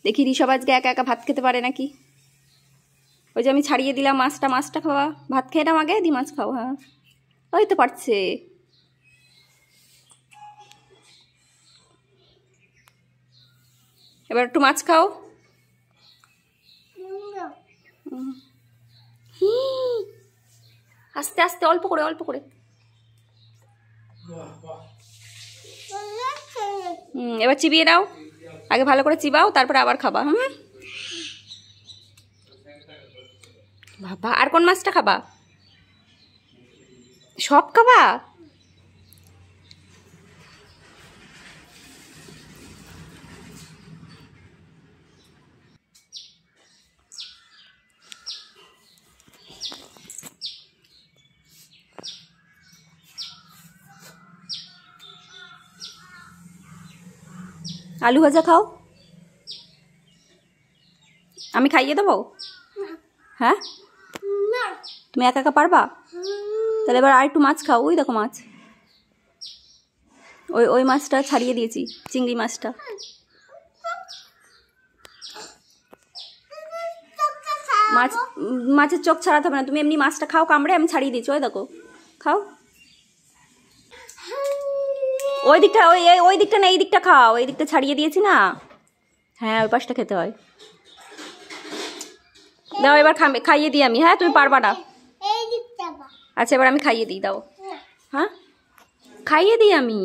দেখি ঋষভ আজকে একা একা ভাত খেতে পারে নাকি। ওই যে আমি ছাড়িয়ে দিলাম মাছটা খাওয়া, ভাত খেয়ে নাও আগে, দি মাছ খাও। হ্যাঁ ওই তো পারছে। এবার একটু মাছ খাও। আস্তে আস্তে, অল্প করে অল্প করে। এবার চিবিয়ে নাও, আগে ভালো করে চিবাও, তারপরে আবার খাবা। বাবা, আর কোন মাছটা খাবা? সব খাবা? আলু ভাজা খাও, আমি খাইয়ে দেবো। হ্যাঁ তুমি একা একা পারবা? তাহলে এবার আর একটু মাছ খাও। ওই দেখো মাছ, ওই ওই মাছটা ছাড়িয়ে দিয়েছি, চিংড়ি মাছটা। মাছের চোখ ছাড়াতে হবে না, তুমি এমনি মাছটা খাও কামড়ে, আমি ছাড়িয়ে দিয়েছি। ওই দেখো খাও। ওই দিকটা, ওই দিকটা না, এই দিকটা খাও, এই দিকটা ছাড়িয়ে দিয়েছি না। হ্যাঁ ওই পাশটা খেতে হয়। দাও এবার খাইয়ে দিই আমি। হ্যাঁ তুমি পারবা না। আচ্ছা এবার আমি খাইয়ে দিই, দাও। হ্যাঁ খাইয়ে দিই আমি।